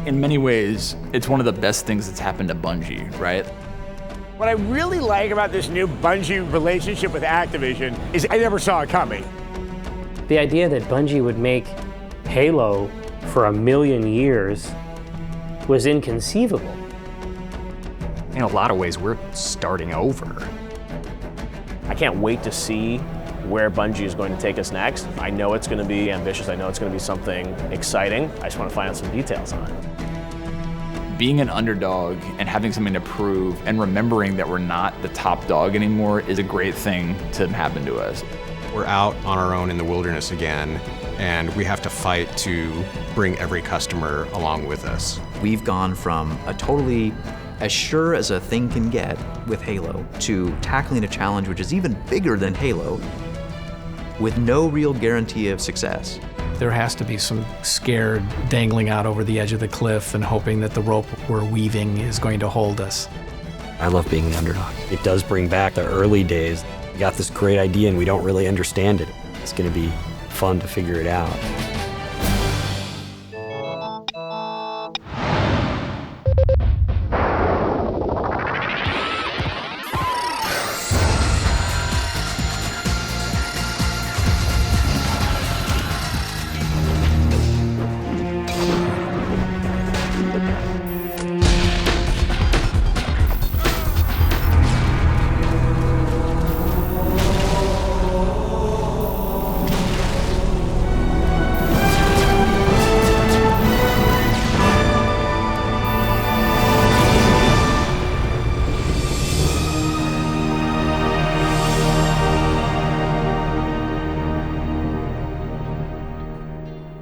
In many ways, it's one of the best things that's happened to Bungie, right? What I really like about this new Bungie relationship with Activision is I never saw it coming. The idea that Bungie would make Halo for 1 million years was inconceivable. In a lot of ways, we're starting over. I can't wait to see where Bungie is going to take us next. I know it's going to be ambitious. I know it's going to be something exciting. I just want to find out some details on it. Being an underdog and having something to prove and remembering that we're not the top dog anymore is a great thing to happen to us. We're out on our own in the wilderness again, and we have to fight to bring every customer along with us. We've gone from a totally as sure as a thing can get with Halo to tackling a challenge which is even bigger than Halo with no real guarantee of success. There has to be some scared dangling out over the edge of the cliff and hoping that the rope we're weaving is going to hold us. I love being the underdog. It does bring back the early days. We got this great idea and we don't really understand it. It's going to be fun to figure it out.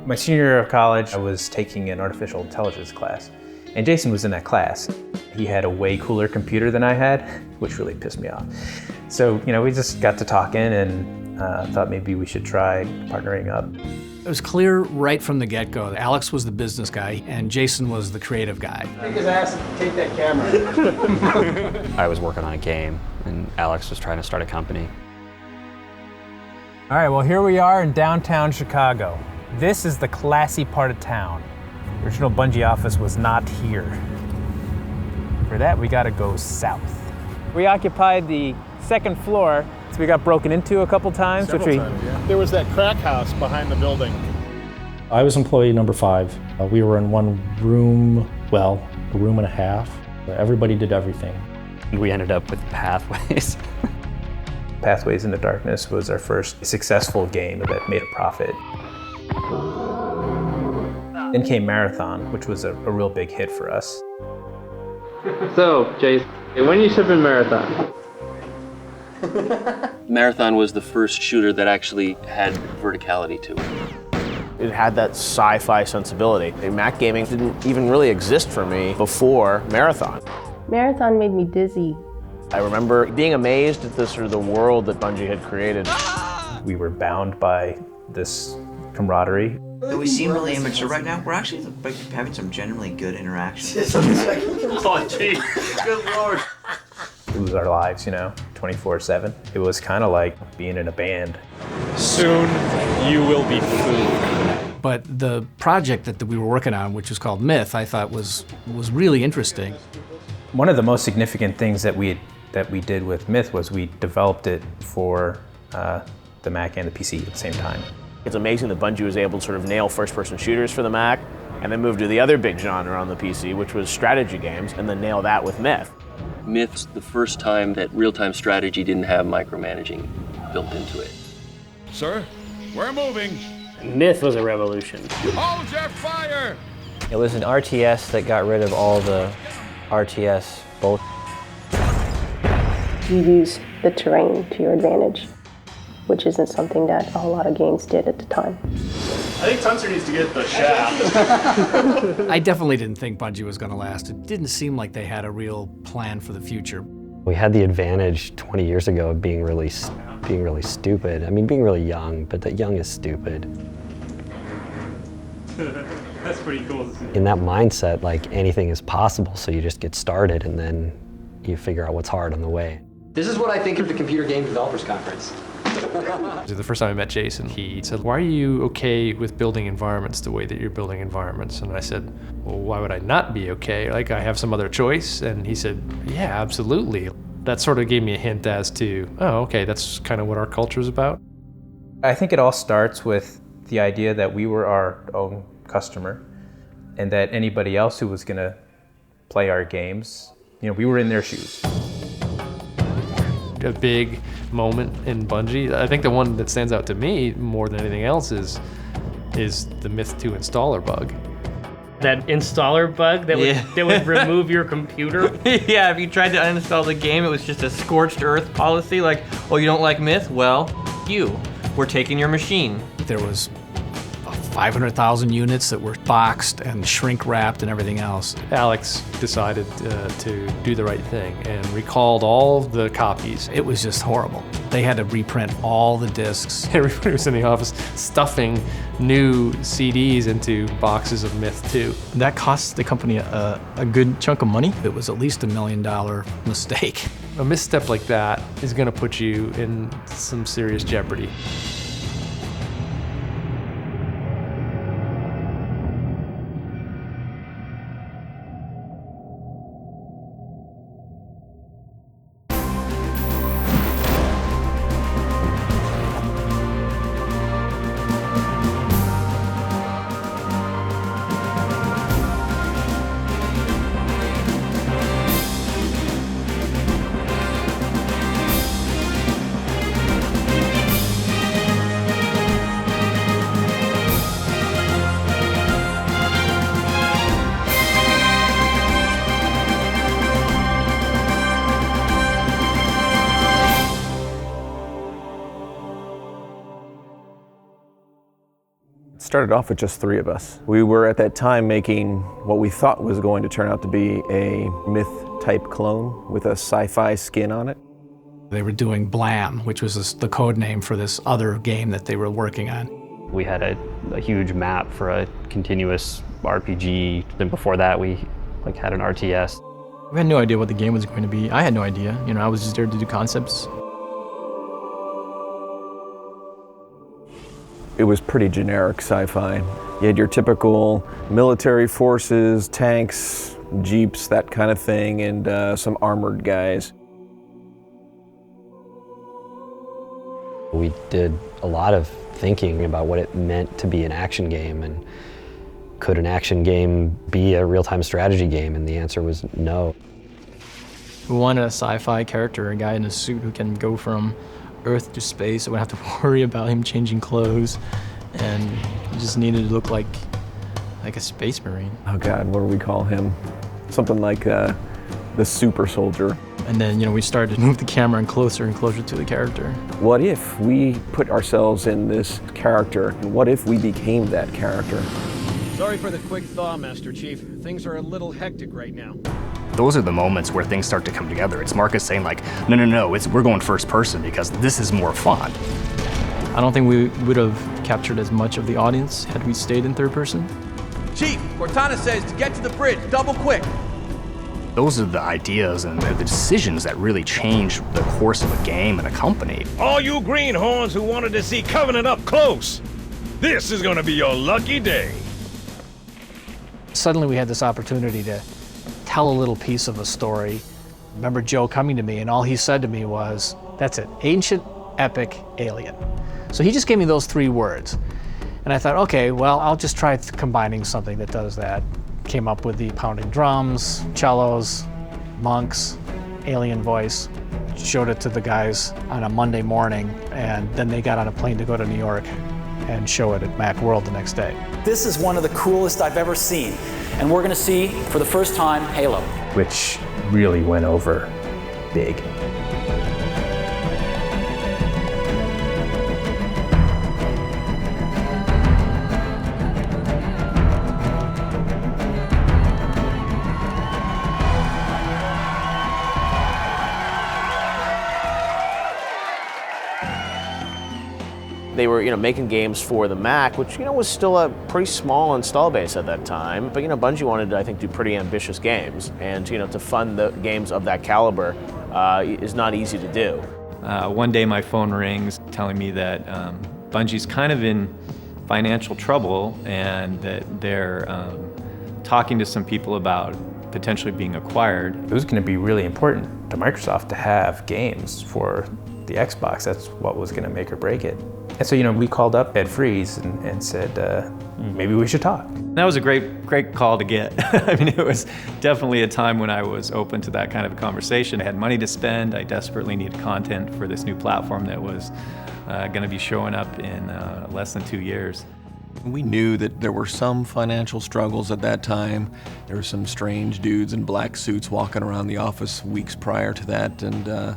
My senior year of college, I was taking an artificial intelligence class, and Jason was in that class. He had a way cooler computer than I had, which really pissed me off. So, we just got to talking and thought maybe we should try partnering up. It was clear right from the get-go that Alex was the business guy and Jason was the creative guy. Take his ass and take that camera. I was working on a game, and Alex was trying to start a company. All right, well, here we are in downtown Chicago. This is the classy part of town. The original Bungie office was not here. For that, we gotta go south. We occupied the second floor, so we got broken into a couple times. Several times, yeah. There was that crack house behind the building. I was employee number 5. We were in one room, well, a room and a half. Everybody did everything. We ended up with Pathways. Pathways into Darkness was our first successful game that made a profit. Then came Marathon, which was a real big hit for us. So, Jason, when you shipping Marathon? Marathon was the first shooter that actually had verticality to it. It had that sci-fi sensibility. Mac gaming didn't even really exist for me before Marathon. Marathon made me dizzy. I remember being amazed at the world that Bungie had created. We were bound by this camaraderie. We seem really immature right now. We're actually having some genuinely good interactions. Oh, geez. Good Lord. It was our lives, 24/7. It was kind of like being in a band. Soon, you will be fooled. But the project that we were working on, which was called Myth, I thought was really interesting. One of the most significant things that we did with Myth was we developed it for the Mac and the PC at the same time. It's amazing that Bungie was able to sort of nail first-person shooters for the Mac and then move to the other big genre on the PC, which was strategy games, and then nail that with Myth. Myth's the first time that real-time strategy didn't have micromanaging built into it. Sir, we're moving. Myth was a revolution. Hold your fire! It was an RTS that got rid of all the RTS bolt. You use the terrain to your advantage, which isn't something that a whole lot of games did at the time. I think Tuncer needs to get the shaft. I definitely didn't think Bungie was going to last. It didn't seem like they had a real plan for the future. We had the advantage 20 years ago of being really stupid. I mean, being really young, but that young is stupid. That's pretty cool to see. In that mindset, like anything is possible, so you just get started and then you figure out what's hard on the way. This is what I think of the Computer Game Developers Conference. The first time I met Jason, he said, "Why are you okay with building environments the way that you're building environments?" And I said, "Well, why would I not be okay? Like, I have some other choice?" And he said, "Yeah, absolutely." That sort of gave me a hint as to, oh, okay, that's kind of what our culture is about. I think it all starts with the idea that we were our own customer and that anybody else who was going to play our games, we were in their shoes. A big moment in Bungie. I think the one that stands out to me more than anything else is the Myth 2 installer bug. That installer bug that would remove your computer? Yeah, if you tried to uninstall the game, it was just a scorched earth policy, like, oh, you don't like Myth? Well, we're taking your machine. There was 500,000 units that were boxed and shrink wrapped and everything else. Alex decided to do the right thing and recalled all the copies. It was just horrible. They had to reprint all the discs. Everybody was in the office stuffing new CDs into boxes of Myth 2. That cost the company a good chunk of money. It was at least $1 million mistake. A misstep like that is going to put you in some serious jeopardy. Started off with just 3 of us. We were at that time making what we thought was going to turn out to be a Myth-type clone with a sci-fi skin on it. They were doing Blam, which was the code name for this other game that they were working on. We had a huge map for a continuous RPG. Then before that, we had an RTS. We had no idea what the game was going to be. I had no idea. I was just there to do concepts. It was pretty generic sci-fi. You had your typical military forces, tanks, jeeps, that kind of thing, and some armored guys. We did a lot of thinking about what it meant to be an action game, and could an action game be a real-time strategy game? And the answer was no. We wanted a sci-fi character, a guy in a suit who can go from Earth to space, so we don't have to worry about him changing clothes, and he just needed to look like a space marine. Oh God, what do we call him? Something like the super soldier. And then, we started to move the camera closer and closer to the character. What if we put ourselves in this character? And what if we became that character? Sorry for the quick thaw, Master Chief. Things are a little hectic right now. Those are the moments where things start to come together. It's Marcus saying no, we're going first person because this is more fun. I don't think we would have captured as much of the audience had we stayed in third person. Chief, Cortana says to get to the bridge, double quick. Those are the ideas and the decisions that really change the course of a game and a company. All you greenhorns who wanted to see Covenant up close, this is gonna be your lucky day. Suddenly we had this opportunity to tell a little piece of a story. I remember Joe coming to me, and all he said to me was, that's it, ancient, epic, alien. So he just gave me those 3 words. And I thought, okay, well, I'll just try combining something that does that. Came up with the pounding drums, cellos, monks, alien voice. Showed it to the guys on a Monday morning, and then they got on a plane to go to New York and show it at Macworld the next day. This is one of the coolest I've ever seen. And we're gonna see, for the first time, Halo. Which really went over big. They were, making games for the Mac, which, was still a pretty small install base at that time. But, Bungie wanted to, I think, do pretty ambitious games. And, to fund the games of that caliber is not easy to do. One day my phone rings telling me that Bungie's kind of in financial trouble and that they're talking to some people about potentially being acquired. It was going to be really important to Microsoft to have games for the Xbox. That's what was going to make or break it. And so, we called up Ed Freeze and said, maybe we should talk. That was a great call to get. I mean, it was definitely a time when I was open to that kind of a conversation. I had money to spend. I desperately needed content for this new platform that was going to be showing up in less than 2 years. We knew that there were some financial struggles at that time. There were some strange dudes in black suits walking around the office weeks prior to that, and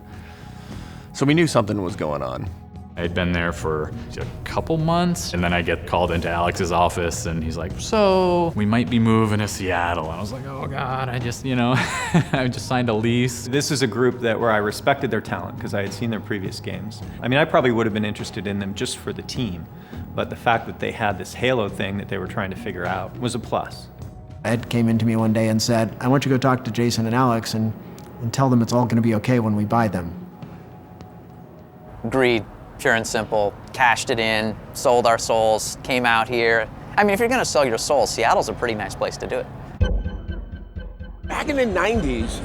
so we knew something was going on. I'd been there for a couple months, and then I get called into Alex's office, and he's like, so we might be moving to Seattle. And I was like, oh God, I just, I just signed a lease. This is a group where I respected their talent because I had seen their previous games. I mean, I probably would have been interested in them just for the team, but the fact that they had this Halo thing that they were trying to figure out was a plus. Ed came into me one day and said, I want you to go talk to Jason and Alex and tell them it's all going to be okay when we buy them. Agreed. Pure and simple, cashed it in, sold our souls, came out here. I mean, if you're gonna sell your soul, Seattle's a pretty nice place to do it. Back in the 90s,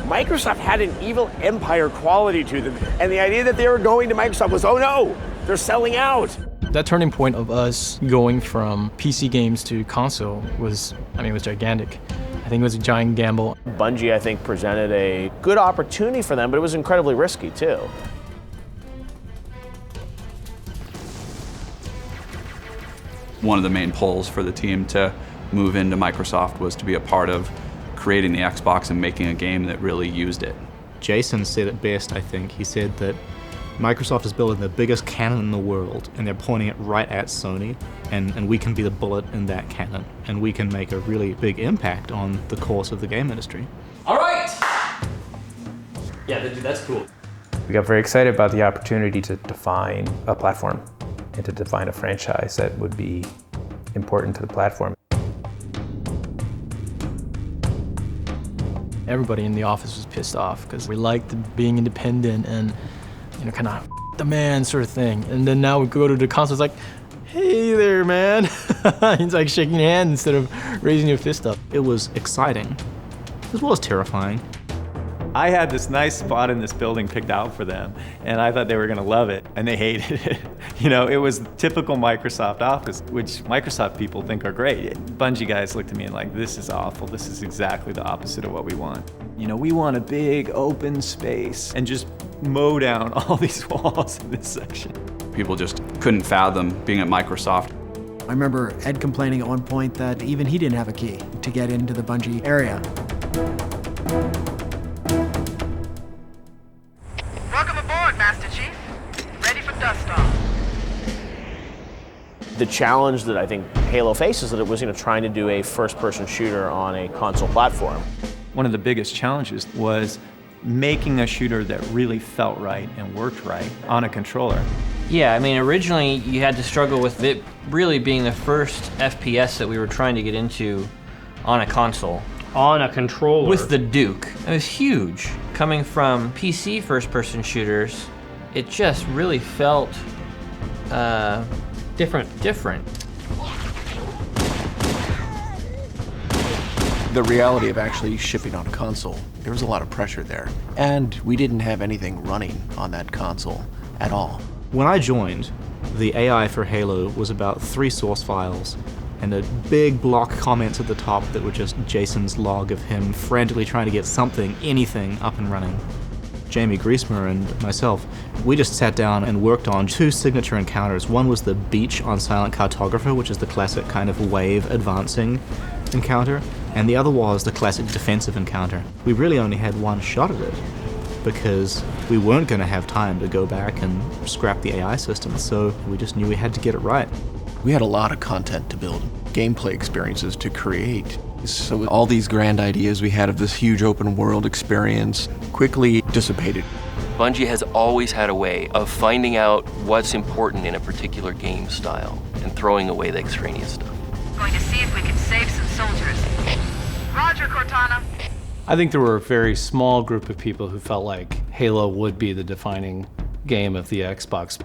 Microsoft had an evil empire quality to them, and the idea that they were going to Microsoft was, oh no, they're selling out. That turning point of us going from PC games to console was gigantic. I think it was a giant gamble. Bungie, I think, presented a good opportunity for them, but it was incredibly risky too. One of the main pulls for the team to move into Microsoft was to be a part of creating the Xbox and making a game that really used it. Jason said it best, I think. He said that Microsoft is building the biggest cannon in the world, and they're pointing it right at Sony, and we can be the bullet in that cannon, and we can make a really big impact on the course of the game industry. All right! Yeah, that's cool. We got very excited about the opportunity to define a platform and to define a franchise that would be important to the platform. Everybody in the office was pissed off because we liked being independent and, kind of the man sort of thing. And then now we go to the console, it's like, hey there, man. It's like shaking your hand instead of raising your fist up. It was exciting, as well as terrifying. I had this nice spot in this building picked out for them, and I thought they were going to love it, and they hated it. It was typical Microsoft office, which Microsoft people think are great. Bungie guys looked at me and like, this is awful. This is exactly the opposite of what we want. We want a big open space and just mow down all these walls in this section. People just couldn't fathom being at Microsoft. I remember Ed complaining at one point that even he didn't have a key to get into the Bungie area. Welcome aboard, Master Chief. Ready for dust off. The challenge that I think Halo faces is that it was trying to do a first-person shooter on a console platform. One of the biggest challenges was making a shooter that really felt right and worked right on a controller. Yeah, I mean, originally you had to struggle with it really being the first FPS that we were trying to get into on a console. On a controller. With the Duke. It was huge. Coming from PC first-person shooters, it just really felt different. The reality of actually shipping on a console, there was a lot of pressure there. And we didn't have anything running on that console at all. When I joined, the AI for Halo was about 3 source files and a big block comments at the top that were just Jason's log of him frantically trying to get something, anything, up and running. Jamie Griesmer and myself, we just sat down and worked on 2 signature encounters. One was the beach on Silent Cartographer, which is the classic kind of wave advancing encounter, and the other was the classic defensive encounter. We really only had one shot at it because we weren't going to have time to go back and scrap the AI system, so we just knew we had to get it right. We had a lot of content to build, gameplay experiences to create. So all these grand ideas we had of this huge open world experience quickly dissipated. Bungie has always had a way of finding out what's important in a particular game style and throwing away the extraneous stuff. Going to see if we can save some soldiers. Roger, Cortana. I think there were a very small group of people who felt like Halo would be the defining game of the Xbox.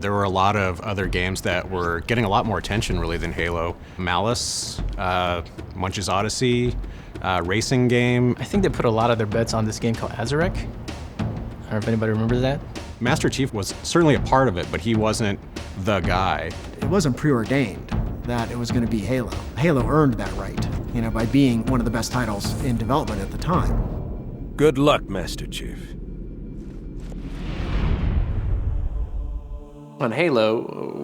There were a lot of other games that were getting a lot more attention really than Halo. Malice, Munch's Odyssey, racing game. I think they put a lot of their bets on this game called Azarek. I don't know if anybody remembers that. Master Chief was certainly a part of it, but he wasn't the guy. It wasn't preordained that it was going to be Halo. Halo earned that right, you know, by being one of the best titles in development at the time. Good luck, Master Chief. On Halo,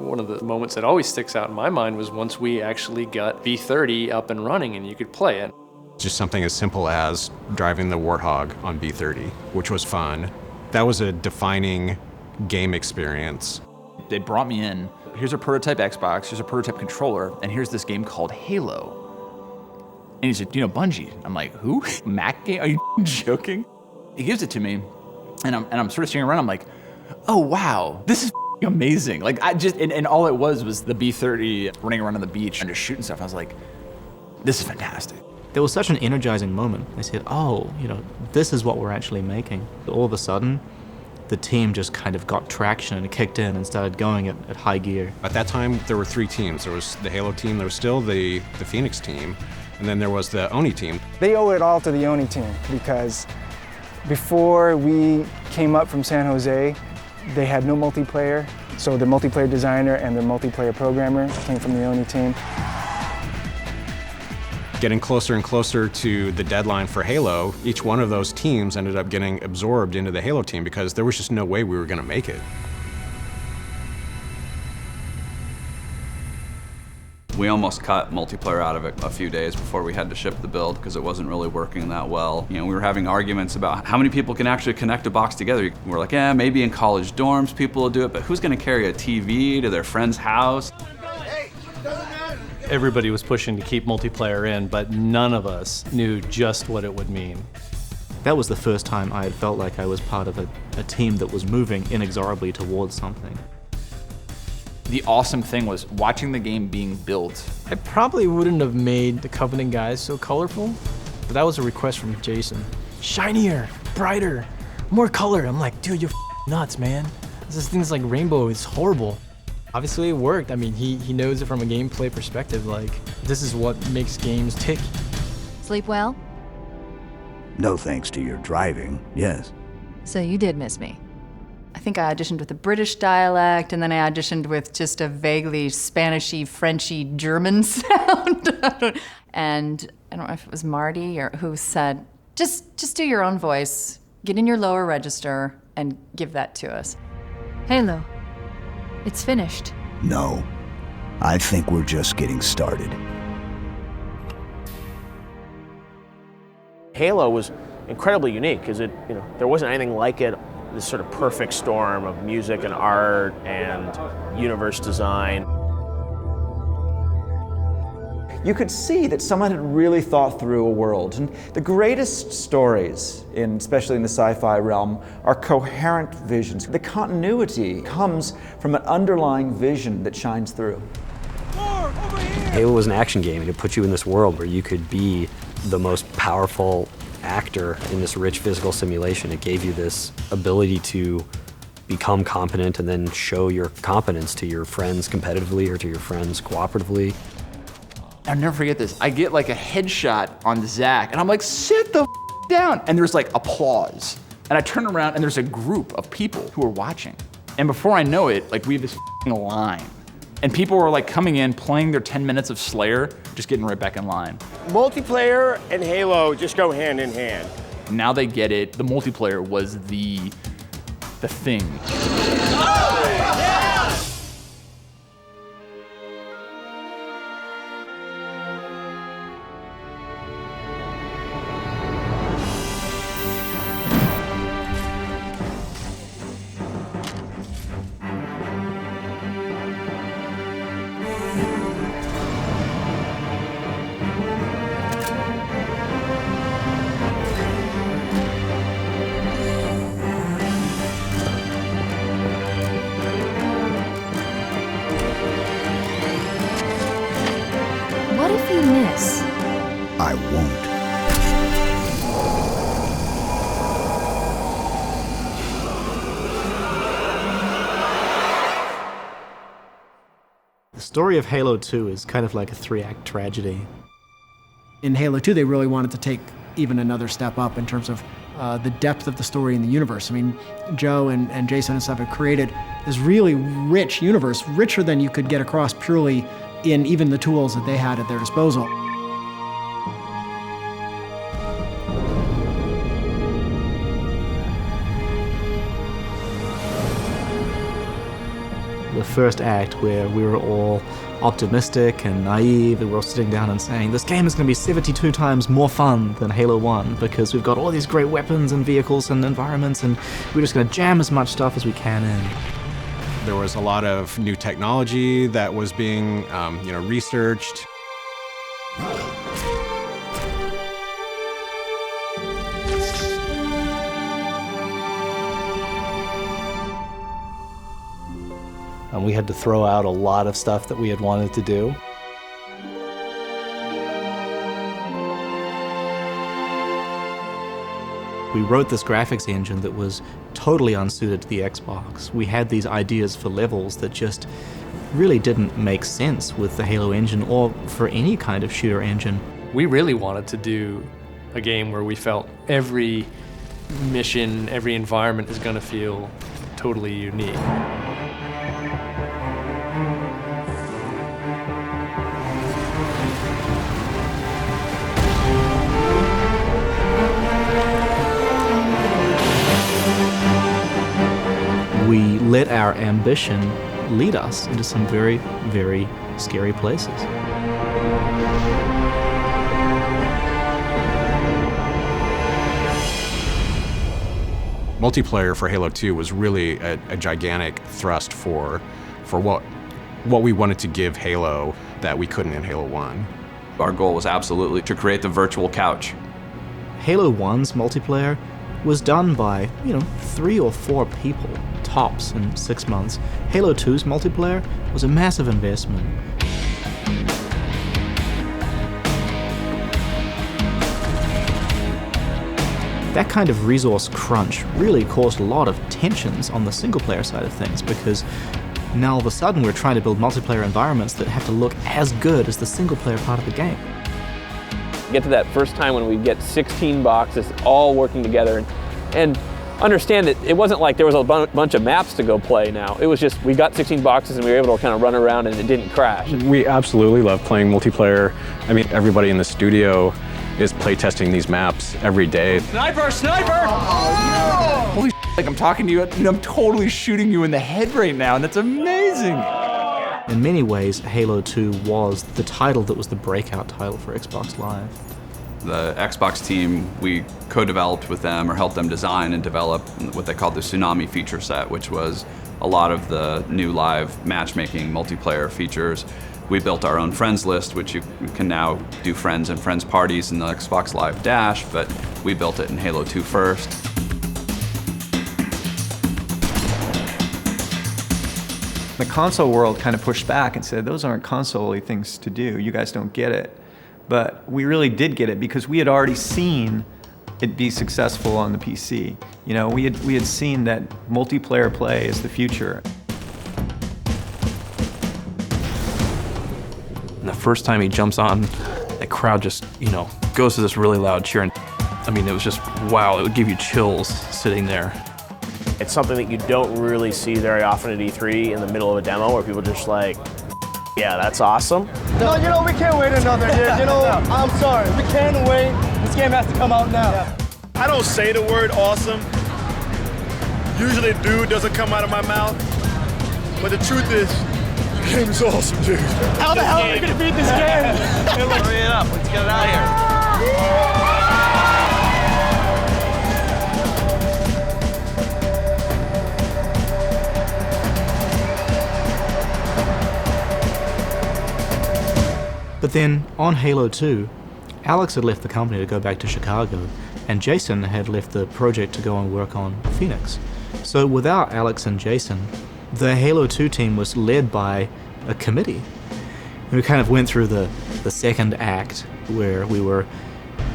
one of the moments that always sticks out in my mind was once we actually got B30 up and running and you could play it. Just something as simple as driving the Warthog on B30, which was fun. That was a defining game experience. They brought me in. Here's a prototype Xbox, here's a prototype controller, and here's this game called Halo. And he said, you know, Bungie. I'm like, who? Mac game? Are you joking? He gives it to me, and I'm sort of staring around. I'm like, oh wow, this is amazing. Like I just, and all it was the B30 running around on the beach and just shooting stuff. I was like, this is fantastic. There was such an energizing moment. They said, oh, you know, this is what we're actually making. All of a sudden, the team just kind of got traction and kicked in and started going at high gear. At that time, there were 3 teams. There was the Halo team, there was still the Phoenix team, and then there was the Oni team. They owe it all to the Oni team because before we came up from San Jose, they had no multiplayer. So the multiplayer designer and the multiplayer programmer came from the Oni team. Getting closer and closer to the deadline for Halo, each one of those teams ended up getting absorbed into the Halo team because there was just no way we were going to make it. We almost cut multiplayer out of it a few days before we had to ship the build because it wasn't really working that well. You know, we were having arguments about how many people can actually connect a box together. We're like, yeah, maybe in college dorms people will do it, but who's going to carry a TV to their friend's house? Everybody was pushing to keep multiplayer in, but none of us knew just what it would mean. That was the first time I had felt like I was part of a team that was moving inexorably towards something. The awesome thing was watching the game being built. I probably wouldn't have made the Covenant guys so colorful, but that was a request from Jason. Shinier, brighter, more color. I'm like, dude, you're nuts, man. This thing's like rainbow, it's horrible. Obviously it worked. I mean, he knows it from a gameplay perspective. Like, this is what makes games tick. Sleep well? No thanks to your driving, yes. So you did miss me. I think I auditioned with a British dialect, and then I auditioned with just a vaguely Spanishy, Frenchy, German sound. And I don't know if it was Marty or who said, just do your own voice, get in your lower register, and give that to us. Halo. It's finished. No, I think we're just getting started. Halo was incredibly unique because there wasn't anything like it. This sort of perfect storm of music and art and universe design. You could see that someone had really thought through a world. And the greatest stories, especially in the sci-fi realm, are coherent visions. The continuity comes from an underlying vision that shines through. Halo was an action game, and it put you in this world where you could be the most powerful actor in this rich physical simulation. It gave you this ability to become competent and then show your competence to your friends competitively or to your friends cooperatively. I'll never forget this. I get like a headshot on Zach, and I'm like, sit the down. And there's like applause. And I turn around, and there's a group of people who are watching. And before I know it, like we have this line. And people were like coming in, playing their 10 minutes of Slayer, just getting right back in line. Multiplayer and Halo just go hand in hand. Now they get it. The multiplayer was the thing. What if you miss? I won't. story of Halo 2 is kind of like a 3-act tragedy. In Halo 2, they really wanted to take even another step up in terms of the depth of the story in the universe. I mean, Joe and Jason and stuff have created this really rich universe, richer than you could get across purely in even the tools that they had at their disposal. The first act where we were all optimistic and naive, and we're all sitting down and saying, this game is going to be 72 times more fun than Halo 1 because we've got all these great weapons and vehicles and environments, and we're just going to jam as much stuff as we can in. There was a lot of new technology that was being researched. And we had to throw out a lot of stuff that we had wanted to do. We wrote this graphics engine that was totally unsuited to the Xbox. We had these ideas for levels that just really didn't make sense with the Halo engine or for any kind of shooter engine. We really wanted to do a game where we felt every mission, every environment is going to feel totally unique. We let our ambition lead us into some very, very scary places. Multiplayer for Halo 2 was really a gigantic thrust for what we wanted to give Halo that we couldn't in Halo 1. Our goal was absolutely to create the virtual couch. Halo 1's multiplayer was done by, 3 or 4 people, tops, in 6 months. Halo 2's multiplayer was a massive investment. That kind of resource crunch really caused a lot of tensions on the single-player side of things, because now all of a sudden we're trying to build multiplayer environments that have to look as good as the single-player part of the game. Get to that first time when we get 16 boxes all working together, and understand that it wasn't like there was a bunch of maps to go play now. It was just we got 16 boxes and we were able to kind of run around and it didn't crash. We absolutely love playing multiplayer. I mean, everybody in the studio is playtesting these maps every day. Sniper! Sniper! Oh, no! Holy shit, like I'm talking to you, I'm totally shooting you in the head right now, and that's amazing! In many ways, Halo 2 was the title that was the breakout title for Xbox Live. The Xbox team, we co-developed with them or helped them design and develop what they called the Tsunami feature set, which was a lot of the new live matchmaking multiplayer features. We built our own friends list, which you can now do friends and friends parties in the Xbox Live Dash, but we built it in Halo 2 first. The console world kind of pushed back and said, those aren't console-y things to do, you guys don't get it. But we really did get it because we had already seen it be successful on the PC. We had seen that multiplayer play is the future. And the first time he jumps on, the crowd just, goes to this really loud cheer. And I mean, it was just, wow, it would give you chills sitting there. It's something that you don't really see very often at E3 in the middle of a demo where people are just like, yeah, that's awesome. No, we can't wait another year. I'm sorry, we can't wait. This game has to come out now. Yeah. I don't say the word awesome. Usually dude doesn't come out of my mouth. But the truth is, the game is awesome, dude. How the hell are we gonna beat this game? Hurry it up, let's get it out of here. But then, on Halo 2, Alex had left the company to go back to Chicago, and Jason had left the project to go and work on Phoenix. So without Alex and Jason, the Halo 2 team was led by a committee. We kind of went through the second act, where we were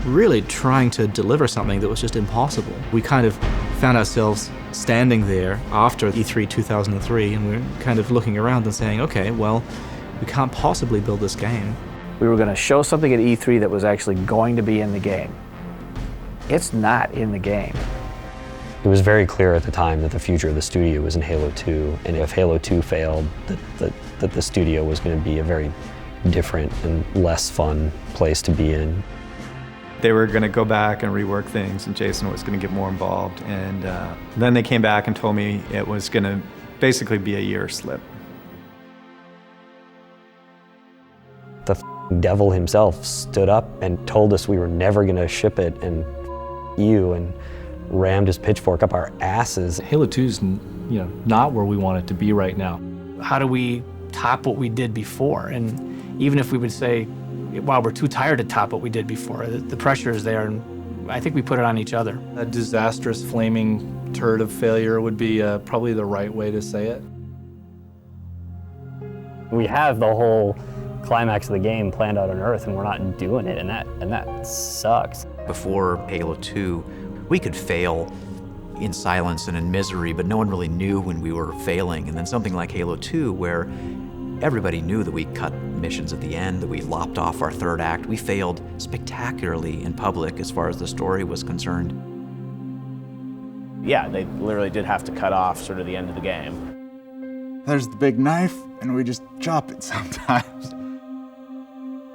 really trying to deliver something that was just impossible. We kind of found ourselves standing there after E3 2003, and we were kind of looking around and saying, okay, well, we can't possibly build this game. We were going to show something at E3 that was actually going to be in the game. It's not in the game. It was very clear at the time that the future of the studio was in Halo 2, and if Halo 2 failed, that the studio was going to be a very different and less fun place to be in. They were going to go back and rework things, and Jason was going to get more involved. And then they came back and told me it was going to basically be a year slip. The devil himself stood up and told us we were never going to ship it, and and rammed his pitchfork up our asses. Halo 2's, not where we want it to be right now. How do we top what we did before? And even if we would say, wow, we're too tired to top what we did before, the pressure is there, and I think we put it on each other. A disastrous flaming turd of failure would be probably the right way to say it. We have the whole climax of the game planned out on Earth, and we're not doing it, and that sucks. Before Halo 2, we could fail in silence and in misery, but no one really knew when we were failing. And then something like Halo 2, where everybody knew that we cut missions at the end, that we lopped off our third act. We failed spectacularly in public as far as the story was concerned. Yeah, they literally did have to cut off sort of the end of the game. There's the big knife, and we just chop it sometimes.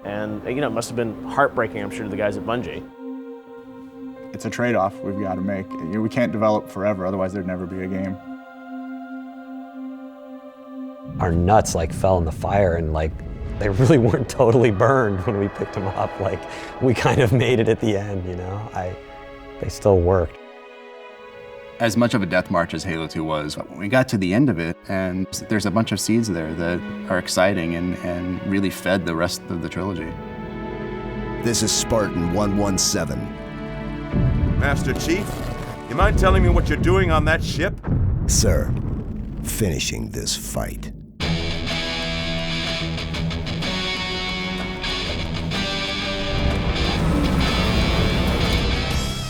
And, it must have been heartbreaking, I'm sure, to the guys at Bungie. It's a trade-off we've got to make. We can't develop forever, otherwise there'd never be a game. Our nuts fell in the fire, and they really weren't totally burned when we picked them up. We kind of made it at the end, they still worked. As much of a death march as Halo 2 was, we got to the end of it, and there's a bunch of seeds there that are exciting and really fed the rest of the trilogy. This is Spartan 117. Master Chief, you mind telling me what you're doing on that ship? Sir, finishing this fight.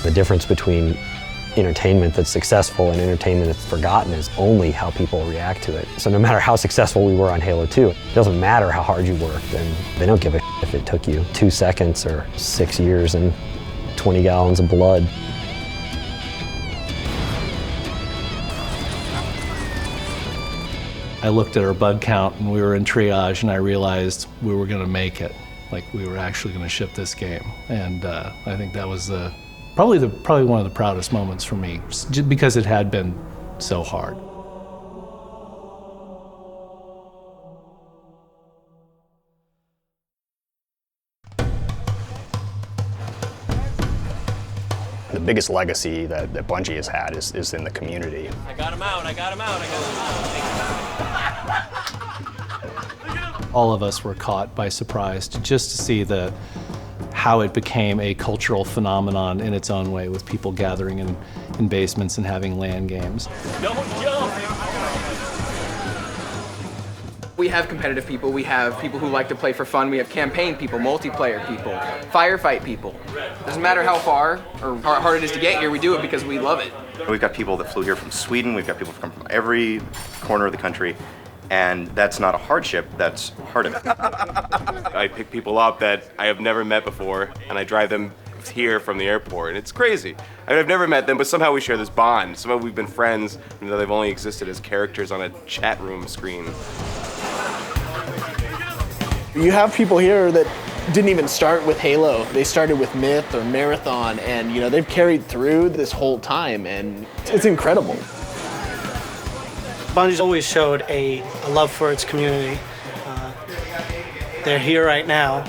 The difference between entertainment that's successful and entertainment that's forgotten is only how people react to it. So no matter how successful we were on Halo 2, it doesn't matter how hard you worked, and they don't give a shit if it took you 2 seconds or 6 years and 20 gallons of blood. I looked at our bug count and we were in triage, and I realized we were going to make it. We were actually going to ship this game. And I think that was probably one of the proudest moments for me, just because it had been so hard. The biggest legacy that Bungie has had is in the community. I got him out, I got him out, I got him out. All of us were caught by surprise just to see how it became a cultural phenomenon in its own way, with people gathering in basements and having LAN games. Don't jump! We have competitive people, we have people who like to play for fun, we have campaign people, multiplayer people, firefight people. Doesn't matter how far or how hard it is to get here, we do it because we love it. We've got people that flew here from Sweden, we've got people from every corner of the country, and that's not a hardship, that's part of it. I pick people up that I have never met before, and I drive them here from the airport, and it's crazy. I've never met them, but somehow we share this bond. Somehow we've been friends, even though they've only existed as characters on a chat room screen. You have people here that didn't even start with Halo. They started with Myth or Marathon, and they've carried through this whole time, and it's incredible. Bungie's always showed a love for its community. They're here right now.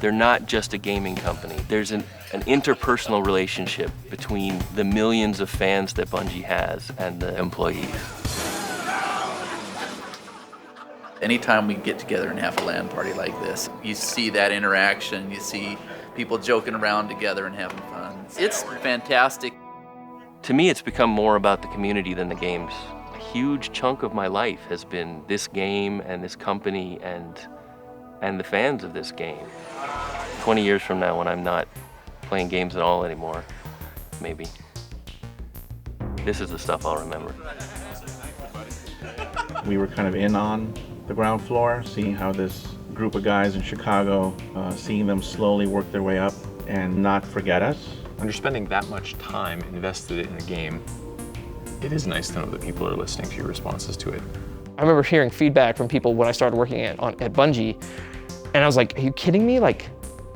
They're not just a gaming company. There's an interpersonal relationship between the millions of fans that Bungie has and the employees. Anytime we get together and have a LAN party like this, you see that interaction, you see people joking around together and having fun. It's fantastic. To me, it's become more about the community than the games. A huge chunk of my life has been this game and this company and the fans of this game. 20 years from now, when I'm not playing games at all anymore, maybe, this is the stuff I'll remember. We were kind of in on the ground floor, seeing how this group of guys in Chicago, seeing them slowly work their way up and not forget us. When you're spending that much time invested in a game, it is nice to know that people are listening to your responses to it. I remember hearing feedback from people when I started working at Bungie, and I was like, are you kidding me? Like,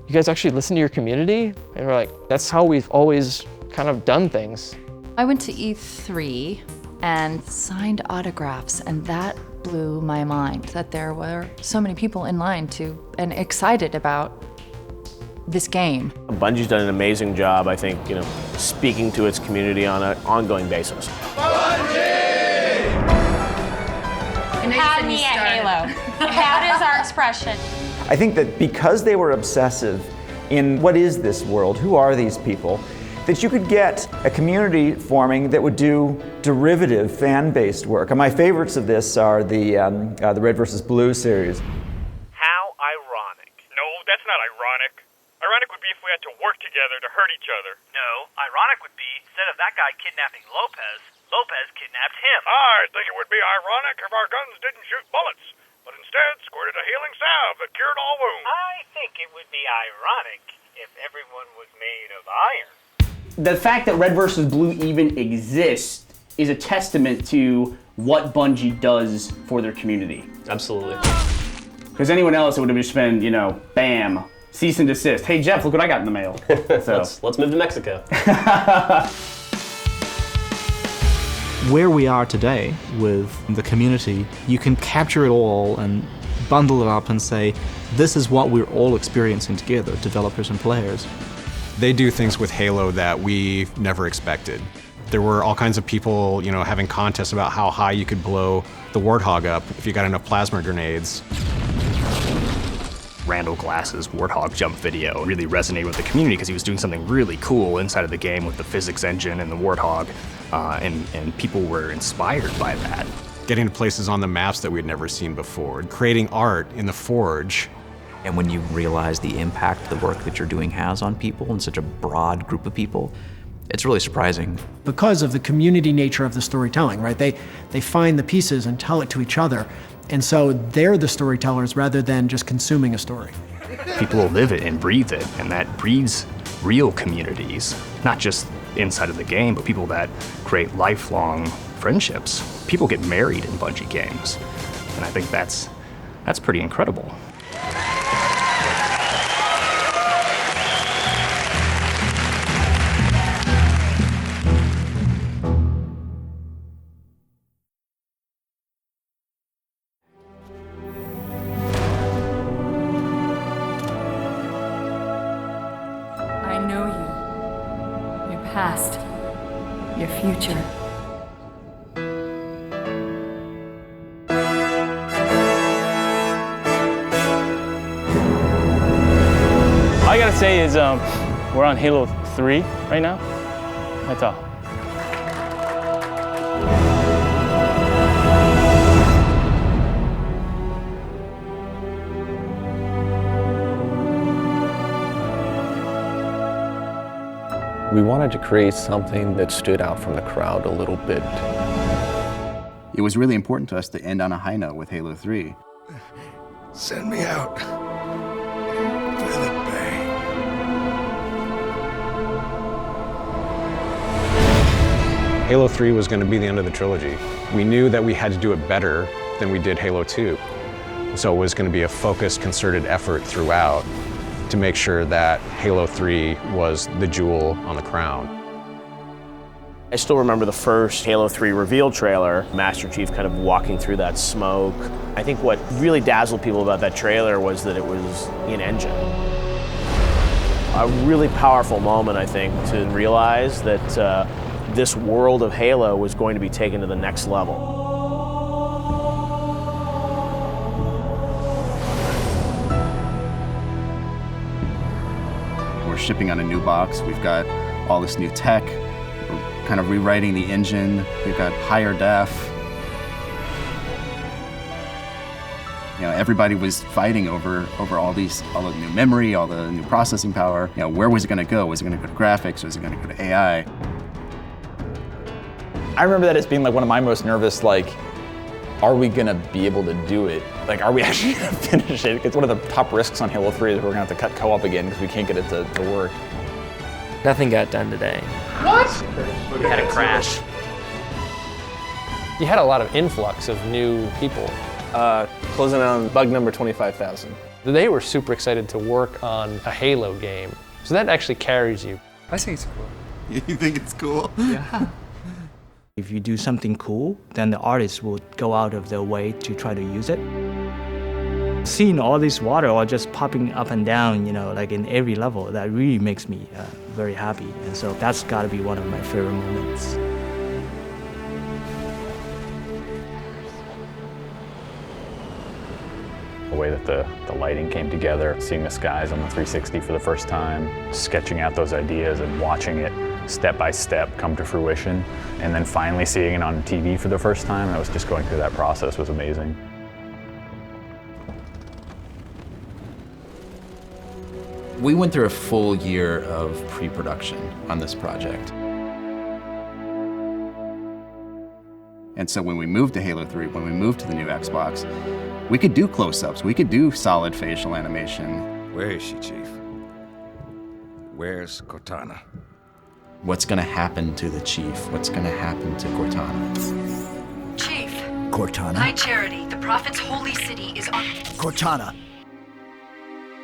you guys actually listen to your community? And we're like, that's how we've always kind of done things. I went to E3 and signed autographs, and that blew my mind that there were so many people in line and excited about this game. Bungie's done an amazing job, I think, speaking to its community on an ongoing basis. Had me at Halo. That is our expression. I think that because they were obsessive in what is this world, who are these people, that you could get a community forming that would do derivative fan-based work. And my favorites of this are the Red vs. Blue series. How ironic. No, that's not ironic. Ironic would be if we had to work together to hurt each other. No, ironic would be instead of that guy kidnapping Lopez, Lopez kidnapped him. I think it would be ironic if our guns didn't shoot bullets, but instead squirted a healing salve that cured all wounds. I think it would be ironic if everyone was made of iron. The fact that Red vs. Blue even exists is a testament to what Bungie does for their community. Absolutely. Because anyone else, it would have just been, bam, cease and desist. Hey Jeff, look what I got in the mail. So. Let's move to Mexico. Where we are today with the community, you can capture it all and bundle it up and say, this is what we're all experiencing together, developers and players. They do things with Halo that we never expected. There were all kinds of people, having contests about how high you could blow the Warthog up if you got enough plasma grenades. Randall Glass's Warthog jump video really resonated with the community because he was doing something really cool inside of the game with the physics engine and the Warthog, and people were inspired by that. Getting to places on the maps that we'd never seen before, creating art in the Forge. And when you realize the impact the work that you're doing has on people and such a broad group of people, it's really surprising. Because of the community nature of the storytelling, right? They find the pieces and tell it to each other. And so they're the storytellers rather than just consuming a story. People will live it and breathe it, and that breeds real communities, not just inside of the game, but people that create lifelong friendships. People get married in Bungie games, and I think that's pretty incredible. I know you, your past, your future. All I gotta say is we're on Halo 3 right now. That's all. We wanted to create something that stood out from the crowd a little bit. It was really important to us to end on a high note with Halo 3. Send me out with a bang. Halo 3 was going to be the end of the trilogy. We knew that we had to do it better than we did Halo 2. So it was going to be a focused, concerted effort throughout to make sure that Halo 3 was the jewel on the crown. I still remember the first Halo 3 reveal trailer, Master Chief kind of walking through that smoke. I think what really dazzled people about that trailer was that it was in-engine. A really powerful moment, I think, to realize that this world of Halo was going to be taken to the next level. We're shipping on a new box. We've got all this new tech. We're kind of rewriting the engine. We've got higher def. Everybody was fighting over all the new memory, all the new processing power. Where was it going to go? Was it going to go to graphics? Was it going to go to AI? I remember that as being like one of my most nervous Are we gonna be able to do it? Like, are we actually gonna finish it? It's one of the top risks on Halo 3 is we're gonna have to cut co-op again because we can't get it to work. Nothing got done today. What? We had a crash. You had a lot of influx of new people. Closing in on bug number 25,000. They were super excited to work on a Halo game. So that actually carries you. I think it's cool. You think it's cool? Yeah. If you do something cool, then the artists will go out of their way to try to use it. Seeing all this water all just popping up and down, you know, like in every level, that really makes me very happy. And so that's got to be one of my favorite moments. The way that the lighting came together, seeing the skies on the 360 for the first time, sketching out those ideas and watching it step by step come to fruition, and then finally seeing it on TV for the first time. I was just going through that process was amazing. We went through a full year of pre-production on this project. And so when we moved to Halo 3, when we moved to the new Xbox, we could do close-ups, we could do solid facial animation. Where is she, Chief? Where's Cortana? What's gonna happen to the Chief? What's gonna happen to Cortana? Chief. Cortana? High Charity, the Prophet's holy city is on... Cortana.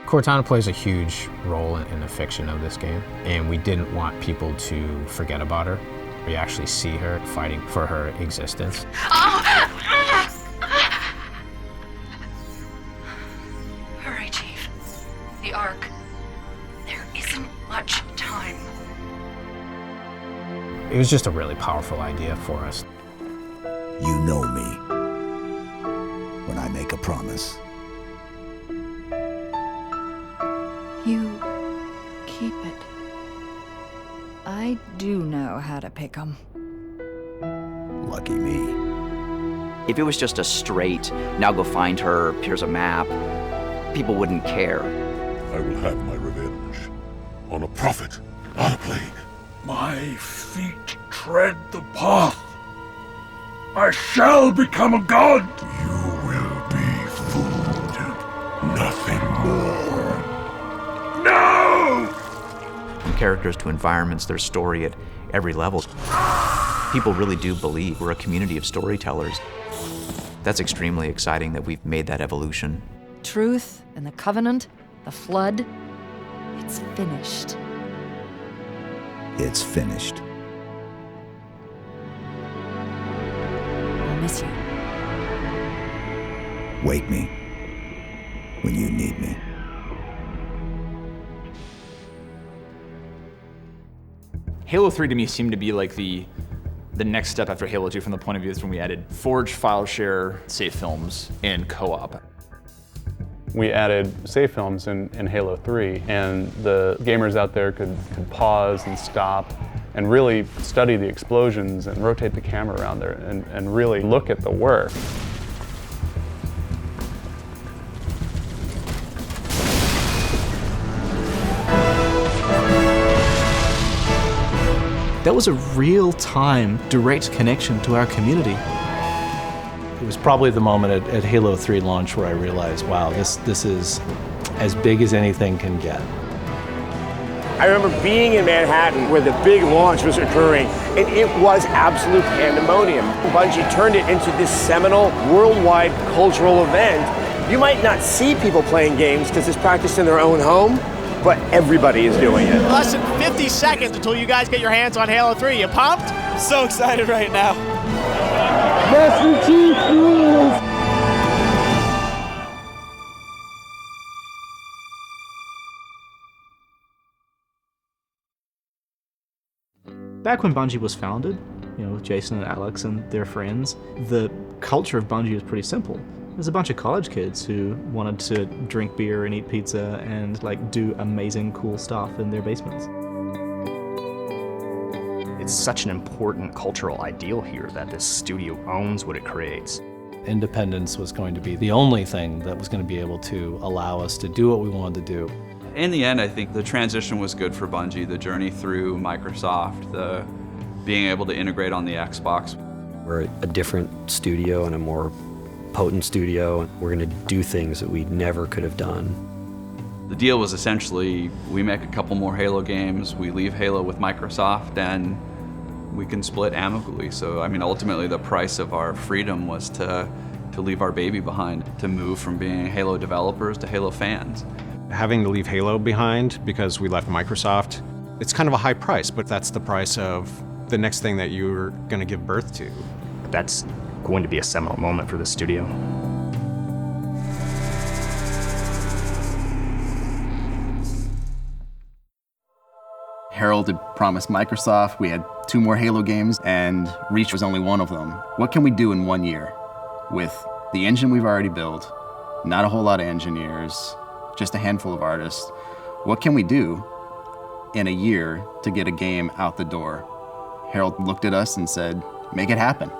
Cortana plays a huge role in the fiction of this game, and we didn't want people to forget about her. We actually see her fighting for her existence. Hurry, Chief. The Ark. There isn't much time. It was just a really powerful idea for us. You know me. When I make a promise. You keep it. I do know how to pick 'em. Lucky me. If it was just a straight, now go find her, here's a map, people wouldn't care. I will have my revenge on a prophet, not a plague. My feet tread the path. I shall become a god. You will be food, nothing more. No! From characters to environments, there's story at every level. People really do believe we're a community of storytellers. That's extremely exciting that we've made that evolution. Truth and the Covenant, the Flood, it's finished. It's finished. I'll miss you. Wake me when you need me. Halo 3 to me seemed to be like the next step after Halo 2 from the point of view is when we added Forge, file share, save films, and co-op. We added save films in Halo 3, and the gamers out there could pause and stop and really study the explosions and rotate the camera around there and really look at the work. That was a real-time, direct connection to our community. It was probably the moment at Halo 3 launch where I realized, wow, this is as big as anything can get. I remember being in Manhattan where the big launch was occurring, and it was absolute pandemonium. Bungie turned it into this seminal, worldwide cultural event. You might not see people playing games because it's practiced in their own home, but everybody is doing it. Less than 50 seconds until you guys get your hands on Halo 3. You pumped? So excited right now. Master Chief rules! Back when Bungie was founded, you know, with Jason and Alex and their friends, the culture of Bungie was pretty simple. There's a bunch of college kids who wanted to drink beer and eat pizza and like do amazing cool stuff in their basements. It's such an important cultural ideal here that this studio owns what it creates. Independence was going to be the only thing that was going to be able to allow us to do what we wanted to do. In the end, I think the transition was good for Bungie, the journey through Microsoft, the being able to integrate on the Xbox. We're a different studio and a more potent studio. We're going to do things that we never could have done. The deal was essentially, we make a couple more Halo games, we leave Halo with Microsoft, and we can split amicably. So, I mean, ultimately the price of our freedom was to leave our baby behind, to move from being Halo developers to Halo fans. Having to leave Halo behind because we left Microsoft, it's kind of a high price, but that's the price of the next thing that you're going to give birth to. That's going to be a seminal moment for the studio. Harold had promised Microsoft, we had 2 more Halo games, and Reach was only one of them. What can we do in 1 year with the engine we've already built, not a whole lot of engineers, just a handful of artists? What can we do in a year to get a game out the door? Harold looked at us and said, make it happen.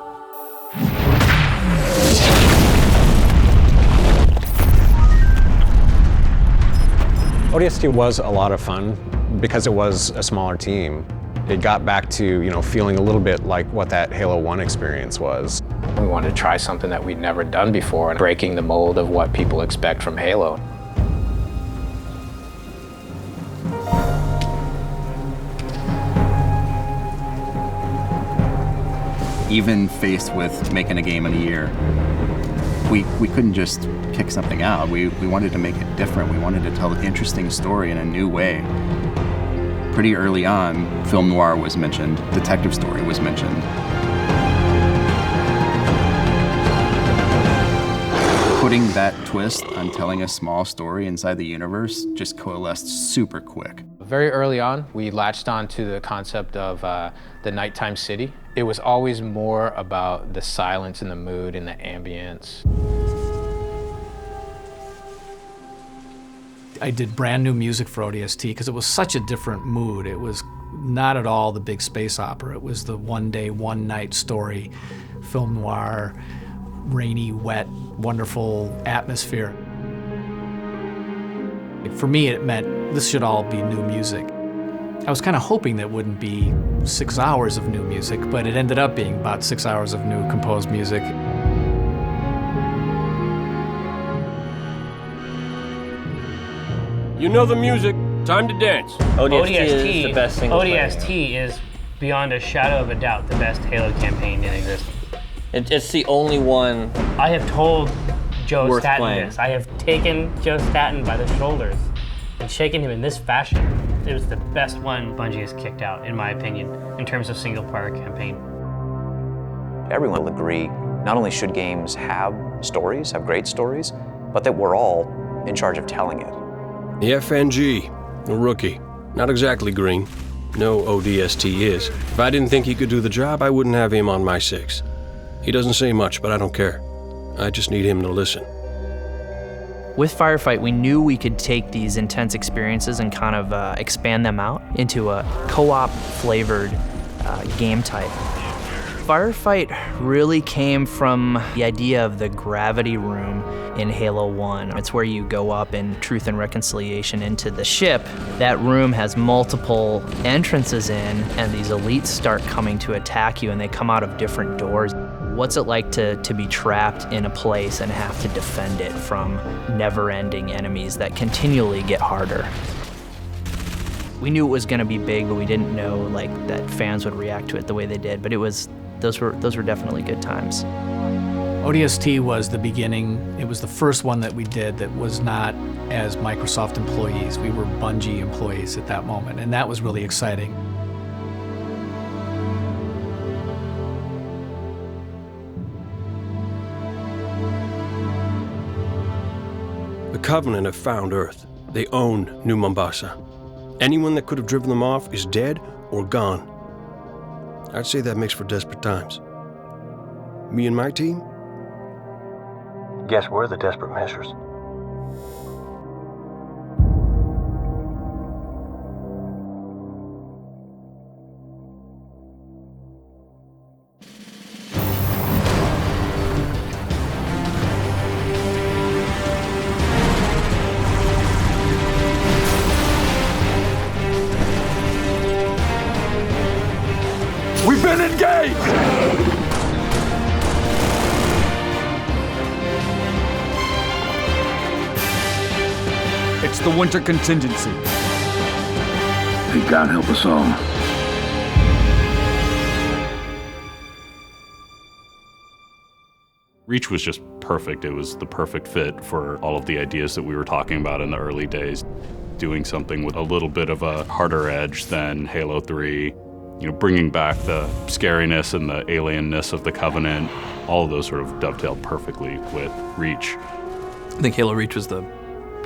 ODST was a lot of fun because it was a smaller team. It got back to, feeling a little bit like what that Halo 1 experience was. We wanted to try something that we'd never done before, and breaking the mold of what people expect from Halo. Even faced with making a game in a year, we couldn't just kick something out. We wanted to make it different. We wanted to tell an interesting story in a new way. Pretty early on, film noir was mentioned, detective story was mentioned. Putting that twist on telling a small story inside the universe just coalesced super quick. Very early on, we latched on to the concept of the nighttime city. It was always more about the silence and the mood and the ambience. I did brand new music for ODST because it was such a different mood. It was not at all the big space opera. It was the one day, one night story, film noir, rainy, wet, wonderful atmosphere. For me, it meant this should all be new music. I was kind of hoping that wouldn't be 6 hours of new music, but it ended up being about 6 hours of new composed music. You know the music, time to dance. ODST is the best single player. ODST is beyond a shadow of a doubt the best Halo campaign in existence. It's the only one. I have told Joe worth Staten playing. this. I have taken Joe Staten by the shoulders and shaken him in this fashion. It was the best one Bungie has kicked out, in my opinion, in terms of single-player campaign. Everyone will agree, not only should games have stories, have great stories, but that we're all in charge of telling it. The FNG, a rookie. Not exactly green. No ODST is. If I didn't think he could do the job, I wouldn't have him on my 6. He doesn't say much, but I don't care. I just need him to listen. With Firefight, we knew we could take these intense experiences and kind of expand them out into a co-op flavored game type. Firefight really came from the idea of the gravity room in Halo 1. It's where you go up in Truth and Reconciliation into the ship. That room has multiple entrances in, and these elites start coming to attack you, and they come out of different doors. What's it like to be trapped in a place and have to defend it from never-ending enemies that continually get harder? We knew it was going to be big, but we didn't know that fans would react to it the way they did. But those were definitely good times. ODST was the beginning. It was the first one that we did that was not as Microsoft employees. We were Bungie employees at that moment, and that was really exciting. The Covenant have found Earth. They own New Mombasa. Anyone that could have driven them off is dead or gone. I'd say that makes for desperate times. Me and my team? Guess we're the desperate measures. We've been engaged! That's the winter contingency. He can't help us all. Reach was just perfect. It was the perfect fit for all of the ideas that we were talking about in the early days. Doing something with a little bit of a harder edge than Halo 3, bringing back the scariness and the alienness of the Covenant. All of those sort of dovetailed perfectly with Reach. I think Halo Reach was the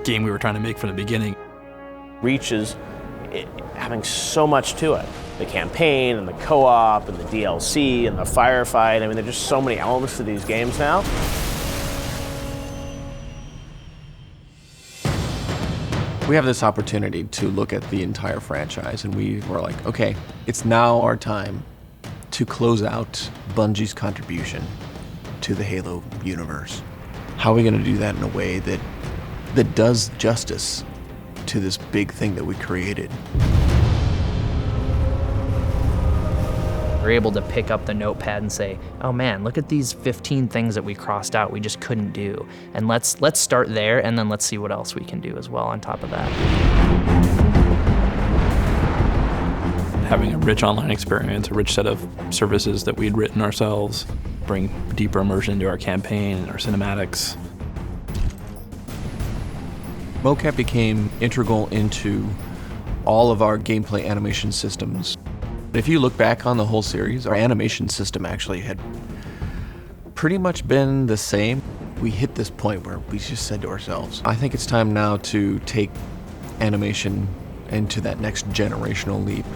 game we were trying to make from the beginning. Reach is having so much to it. The campaign and the co-op and the DLC and the firefight. I mean, there's just so many elements to these games now. We have this opportunity to look at the entire franchise, and we were like, okay, it's now our time to close out Bungie's contribution to the Halo universe. How are we going to do that in a way that does justice to this big thing that we created? We're able to pick up the notepad and say, oh man, look at these 15 things that we crossed out we just couldn't do. And let's start there, and then let's see what else we can do as well on top of that. Having a rich online experience, a rich set of services that we'd written ourselves, bring deeper immersion into our campaign and our cinematics. Mocap became integral into all of our gameplay animation systems. If you look back on the whole series, our animation system actually had pretty much been the same. We hit this point where we just said to ourselves, I think it's time now to take animation into that next generational leap.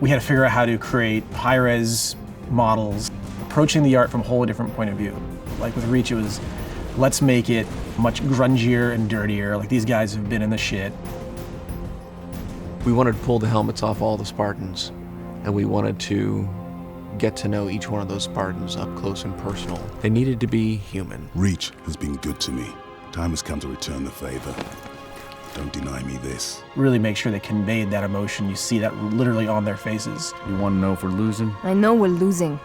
We had to figure out how to create high-res models, approaching the art from a whole different point of view. Like with Reach, it was, let's make it much grungier and dirtier, like these guys have been in the shit. We wanted to pull the helmets off all the Spartans, and we wanted to get to know each one of those Spartans up close and personal. They needed to be human. Reach has been good to me. Time has come to return the favor. Don't deny me this. Really make sure they conveyed that emotion. You see that literally on their faces. You want to know if we're losing? I know we're losing.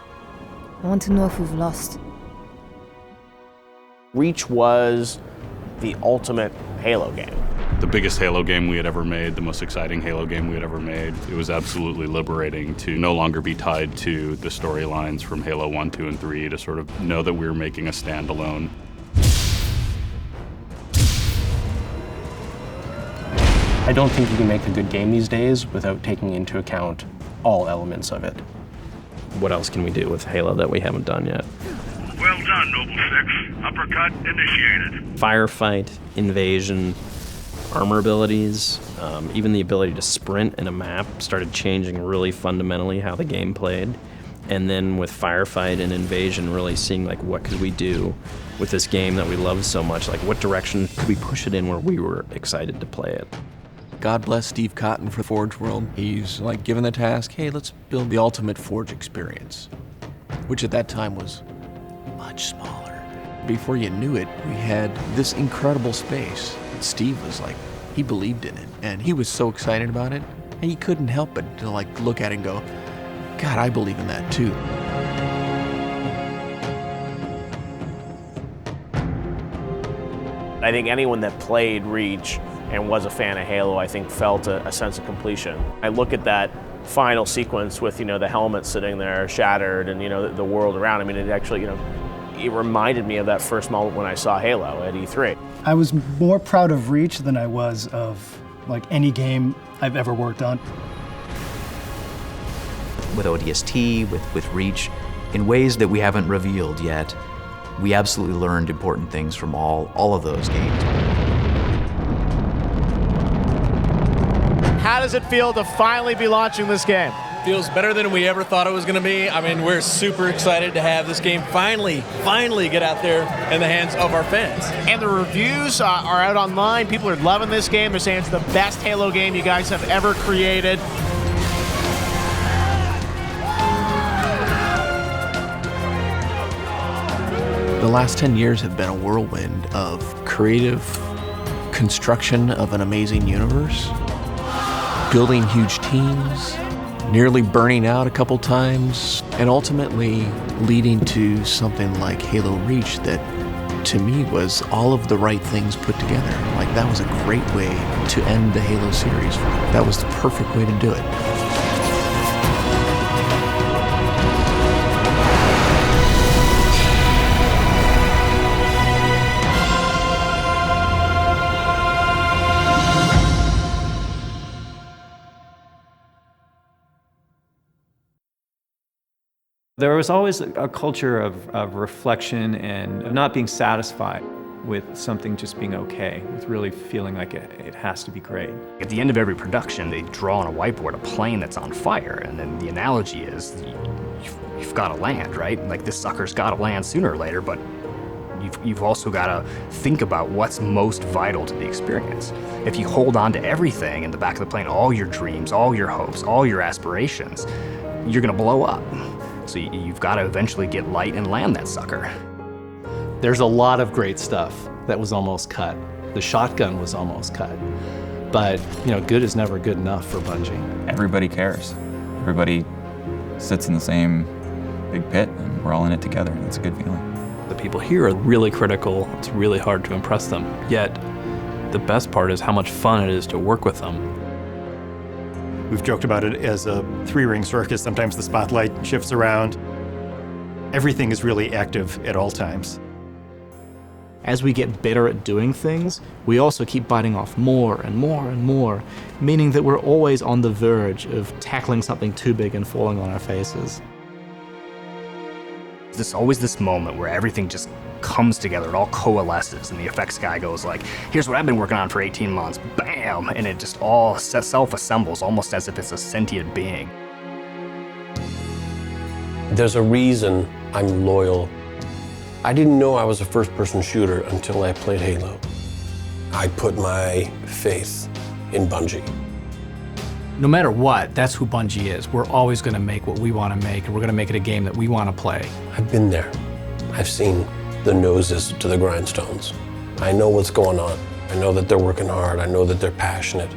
I want to know if we've lost. Reach was the ultimate Halo game. The biggest Halo game we had ever made, the most exciting Halo game we had ever made. It was absolutely liberating to no longer be tied to the storylines from Halo 1, 2, and 3, to sort of know that we were making a standalone. I don't think you can make a good game these days without taking into account all elements of it. What else can we do with Halo that we haven't done yet? Well done, Noble Six. Uppercut initiated. Firefight, invasion, armor abilities, even the ability to sprint in a map started changing really fundamentally how the game played. And then with Firefight and Invasion, really seeing like what could we do with this game that we love so much, like what direction could we push it in where we were excited to play it. God bless Steve Cotton for Forge World. He's like given the task, hey, let's build the ultimate Forge experience, which at that time was much smaller. Before you knew it, we had this incredible space. Steve was like, he believed in it, and he was so excited about it, and he couldn't help but to like look at it and go, God, I believe in that too. I think anyone that played Reach and was a fan of Halo, I think felt a sense of completion. I look at that final sequence with, the helmet sitting there shattered and, the world around. I mean, it actually, it reminded me of that first moment when I saw Halo at E3. I was more proud of Reach than I was of like any game I've ever worked on. With ODST, with Reach, in ways that we haven't revealed yet, we absolutely learned important things from all of those games. How does it feel to finally be launching this game? Feels better than we ever thought it was going to be. I mean, we're super excited to have this game finally get out there in the hands of our fans. And the reviews are out online. People are loving this game. They're saying it's the best Halo game you guys have ever created. The last 10 years have been a whirlwind of creative construction of an amazing universe, building huge teams, nearly burning out a couple times, and ultimately leading to something like Halo Reach that to me, was all of the right things put together. Like, that was a great way to end the Halo series. That was the perfect way to do it. There was always a culture of reflection and of not being satisfied with something just being okay, with really feeling like it has to be great. At the end of every production, they draw on a whiteboard a plane that's on fire, and then the analogy is you've got to land, right? Like, this sucker's got to land sooner or later, but you've also got to think about what's most vital to the experience. If you hold on to everything in the back of the plane, all your dreams, all your hopes, all your aspirations, you're gonna blow up. So you've got to eventually get light and land that sucker. There's a lot of great stuff that was almost cut. The shotgun was almost cut. But, good is never good enough for Bungie. Everybody cares. Everybody sits in the same big pit, and we're all in it together, and it's a good feeling. The people here are really critical. It's really hard to impress them. Yet, the best part is how much fun it is to work with them. We've joked about it as a three-ring circus. Sometimes the spotlight shifts around. Everything is really active at all times. As we get better at doing things, we also keep biting off more and more and more, meaning that we're always on the verge of tackling something too big and falling on our faces. There's always this moment where everything just comes together, it all coalesces, and the effects guy goes like, here's what I've been working on for 18 months, bam, and it just all self-assembles, almost as if it's a sentient being. There's a reason I'm loyal. I didn't know I was a first-person shooter until I played Halo. I put my faith in Bungie. No matter what, that's who Bungie is. We're always going to make what we want to make, and we're going to make it a game that we want to play. I've been there. I've seen the noses to the grindstones. I know what's going on. I know that they're working hard. I know that they're passionate.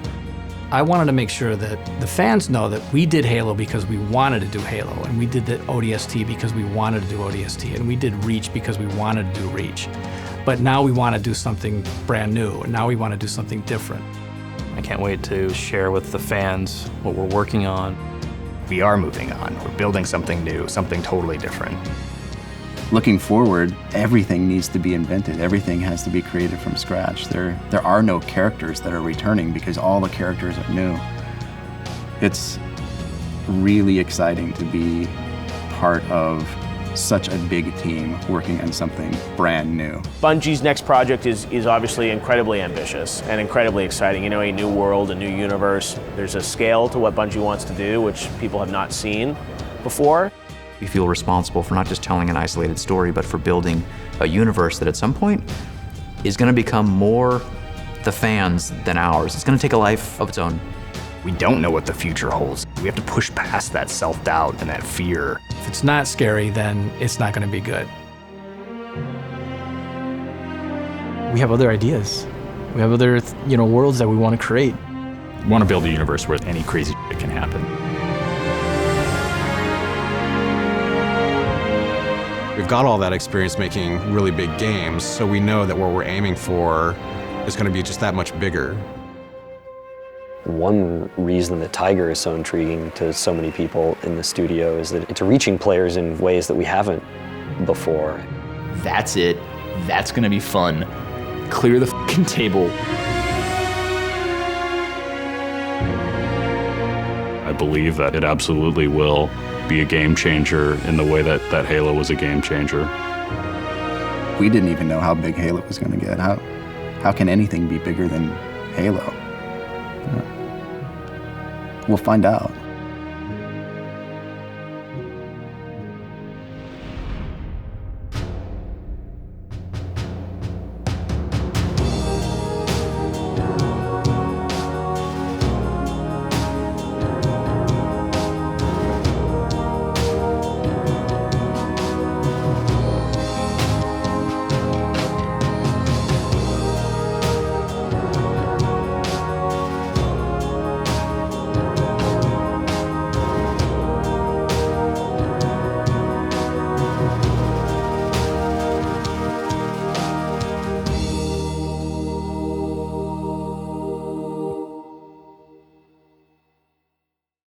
I wanted to make sure that the fans know that we did Halo because we wanted to do Halo, and we did the ODST because we wanted to do ODST, and we did Reach because we wanted to do Reach. But now we want to do something brand new, and now we want to do something different. I can't wait to share with the fans what we're working on. We are moving on. We're building something new, something totally different. Looking forward, everything needs to be invented. Everything has to be created from scratch. There are no characters that are returning because all the characters are new. It's really exciting to be part of such a big team working on something brand new. Bungie's next project is obviously incredibly ambitious and incredibly exciting. A new world, a new universe. There's a scale to what Bungie wants to do, which people have not seen before. We feel responsible for not just telling an isolated story, but for building a universe that at some point is going to become more the fans than ours. It's going to take a life of its own. We don't know what the future holds. We have to push past that self-doubt and that fear. If it's not scary, then it's not going to be good. We have other ideas. We have other, worlds that we want to create. We want to build a universe where any crazy shit can happen. We've got all that experience making really big games, so we know that what we're aiming for is going to be just that much bigger. One reason that Tiger is so intriguing to so many people in the studio is that it's reaching players in ways that we haven't before. That's it. That's gonna be fun. Clear the fucking table. I believe that it absolutely will be a game changer in the way that Halo was a game changer. We didn't even know how big Halo was going to get. How can anything be bigger than Halo? We'll find out.